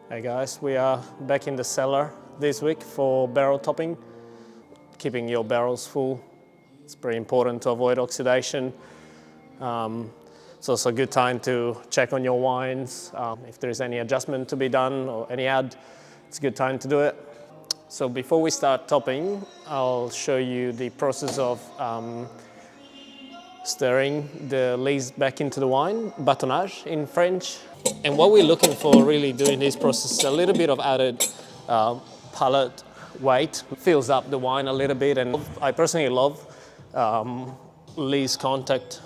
Hey guys, we are back in the cellar this week for barrel topping. Keeping your barrels full, it's pretty important to avoid oxidation. It's also a good time to check on your wines. If there's any adjustment to be done or any add, it's a good time to do it. So before we start topping, I'll show you the process of stirring the lees back into the wine, bâtonnage in French. And what we're looking for really during this process is a little bit of added palate weight. It fills up the wine a little bit, and I personally love lees contact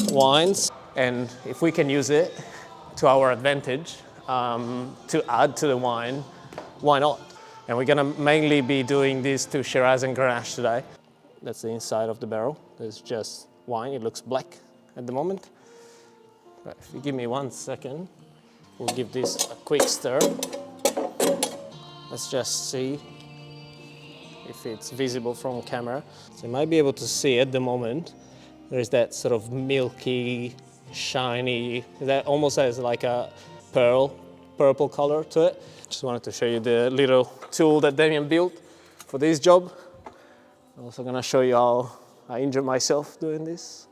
wines. And if we can use it to our advantage to add to the wine, why not? And we're gonna mainly be doing this to Shiraz and Grenache today. That's the inside of the barrel. There's just wine. It looks black at the moment. But if you give me 1 second, we'll give this a quick stir. Let's just see if it's visible from camera. So you might be able to see at the moment, there's that sort of milky, shiny, that almost has like a purple color to it. Just wanted to show you the little tool that Damien built for this job. I'm also gonna show you how I injured myself doing this.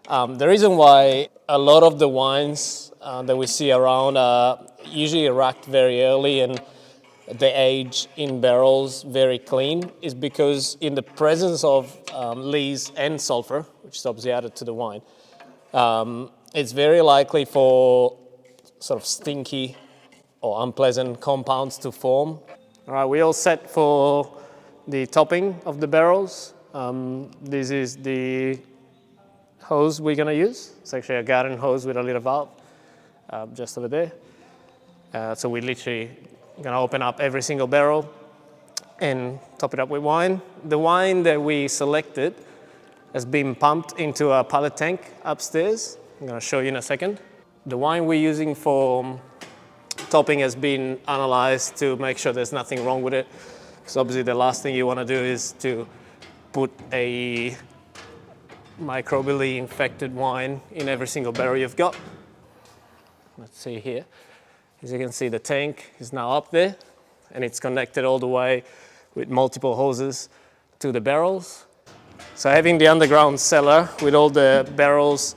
The reason why a lot of the wines that we see around are usually racked very early and they age in barrels very clean is because in the presence of lees and sulfur, which is obviously added to the wine, it's very likely for sort of stinky or unpleasant compounds to form. All right, we're all set for the topping of the barrels. This is the hose we're gonna use. It's actually a garden hose with a little valve just over there. So we're literally gonna open up every single barrel and top it up with wine. The wine that we selected has been pumped into a pallet tank upstairs. I'm gonna show you in a second. The wine we're using for topping has been analyzed to make sure there's nothing wrong with it. Because obviously the last thing you wanna do is to put a microbially infected wine in every single barrel you've got. Let's see here. As you can see, the tank is now up there and it's connected all the way with multiple hoses to the barrels. So having the underground cellar with all the barrels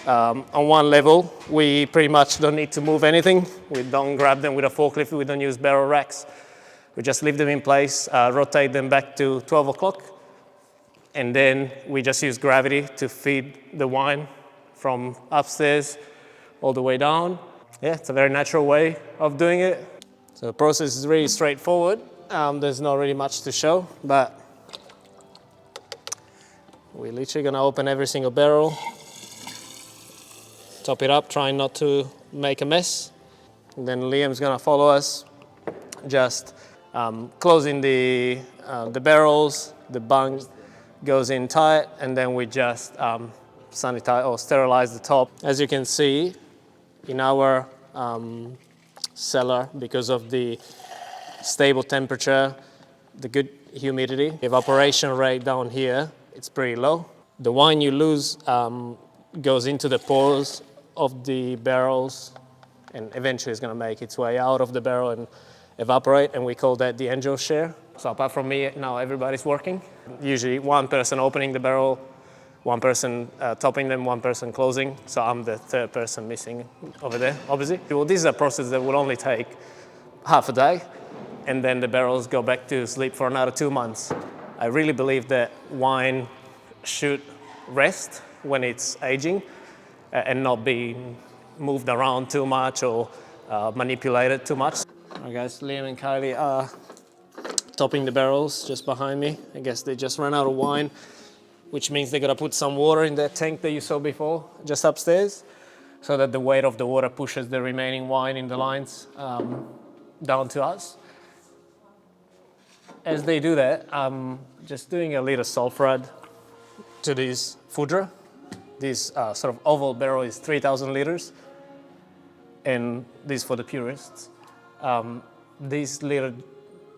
on one level, we pretty much don't need to move anything. We don't grab them with a forklift, we don't use barrel racks. We just leave them in place, rotate them back to 12 o'clock, and then we just use gravity to feed the wine from upstairs all the way down. Yeah, it's a very natural way of doing it. So the process is really straightforward. There's not really much to show, but we're literally gonna open every single barrel, top it up, trying not to make a mess. And then Liam's gonna follow us, just closing the barrels, the bung goes in tight, and then we just sanitize or sterilize the top. As you can see, in our cellar, because of the stable temperature, the good humidity, evaporation rate down here, it's pretty low. The wine you lose goes into the pores of the barrels and eventually it's gonna make its way out of the barrel and evaporate, and we call that the angel share. So apart from me, now everybody's working. Usually one person opening the barrel, one person topping them, one person closing. So I'm the third person missing over there, obviously. Well, this is a process that will only take half a day, and then the barrels go back to sleep for another 2 months. I really believe that wine should rest when it's aging and not be moved around too much or manipulated too much. All right, guys, Liam and Kylie are topping the barrels just behind me. I guess they just ran out of wine, which means they gotta put some water in that tank that you saw before, just upstairs, so that the weight of the water pushes the remaining wine in the lines down to us. As they do that, I'm just doing a little sulfur add to this foudre. This sort of oval barrel is 3,000 liters, and this for the purists. This little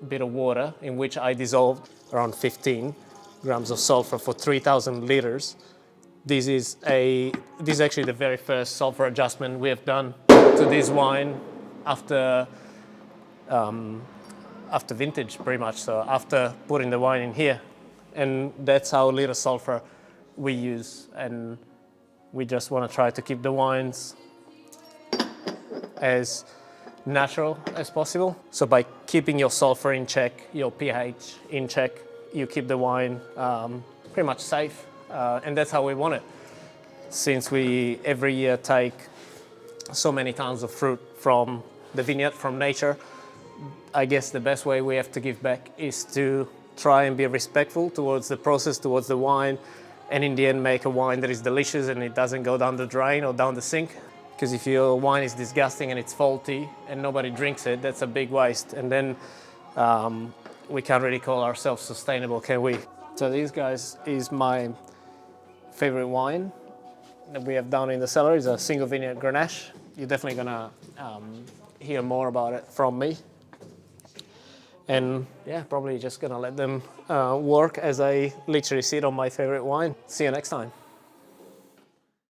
bit of water in which I dissolved around 15 grams of sulfur for 3,000 liters This is actually the very first sulfur adjustment we have done to this wine after vintage, pretty much. So after putting the wine in here, and that's how little sulfur we use, and we just want to try to keep the wines as natural as possible. So by keeping your sulfur in check, your pH in check, you keep the wine pretty much safe, and that's how we want it. Since we every year take so many tons of fruit from the vineyard, from nature, I guess the best way we have to give back is to try and be respectful towards the process, towards the wine, and in the end make a wine that is delicious and it doesn't go down the drain or down the sink. Because if your wine is disgusting and it's faulty and nobody drinks it, that's a big waste. And then we can't really call ourselves sustainable, can we? So this, guys, is my favorite wine that we have down in the cellar. It's a single vineyard Grenache. You're definitely gonna hear more about it from me. And yeah, probably just gonna let them work as I literally sit on my favorite wine. See you next time.